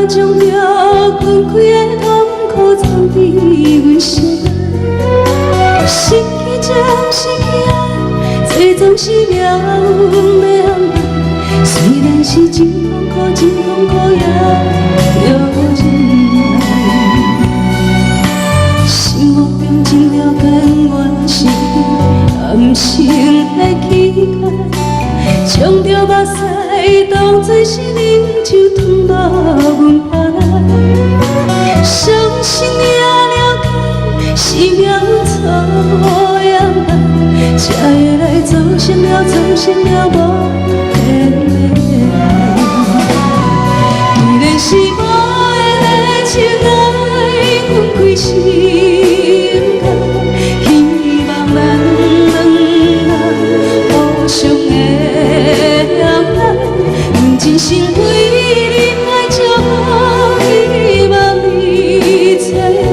trong nhau cùng khuya thắm khô thắm đi gần xa心一张心一爱最终是了没安排虽然是真痛苦也要忍耐心目中真了解我是暗生的期待将着目屎当作是啉酒汤目阮把来伤心也了解是命运错也歹才会来造成了无缘的爱依然是我的情爱分开心肝希望咱两人互相的爱用真心为你爱照希望你知影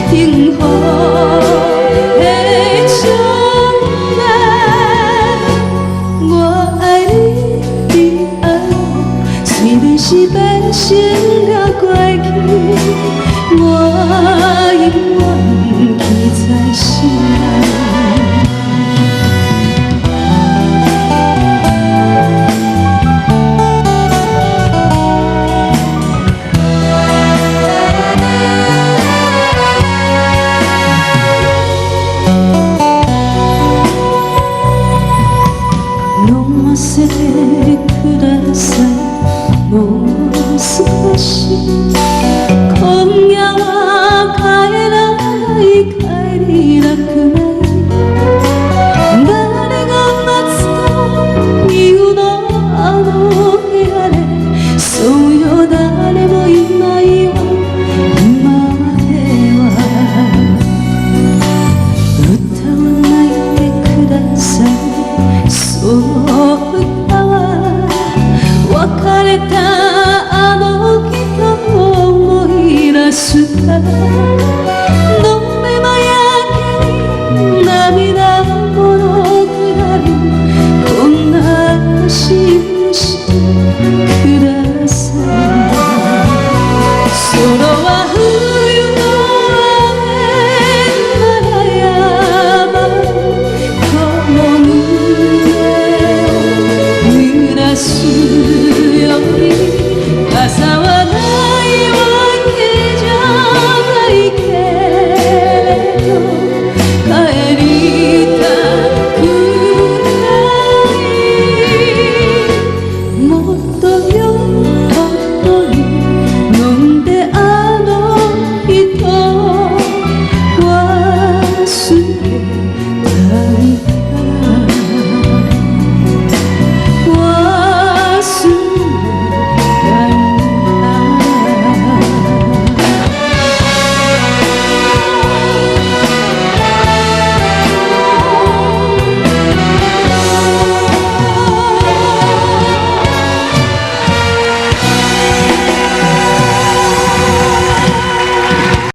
幸福的将来我爱你你爱我虽然是变成了怪奇我永远记在心内飲ませてくださいもう少し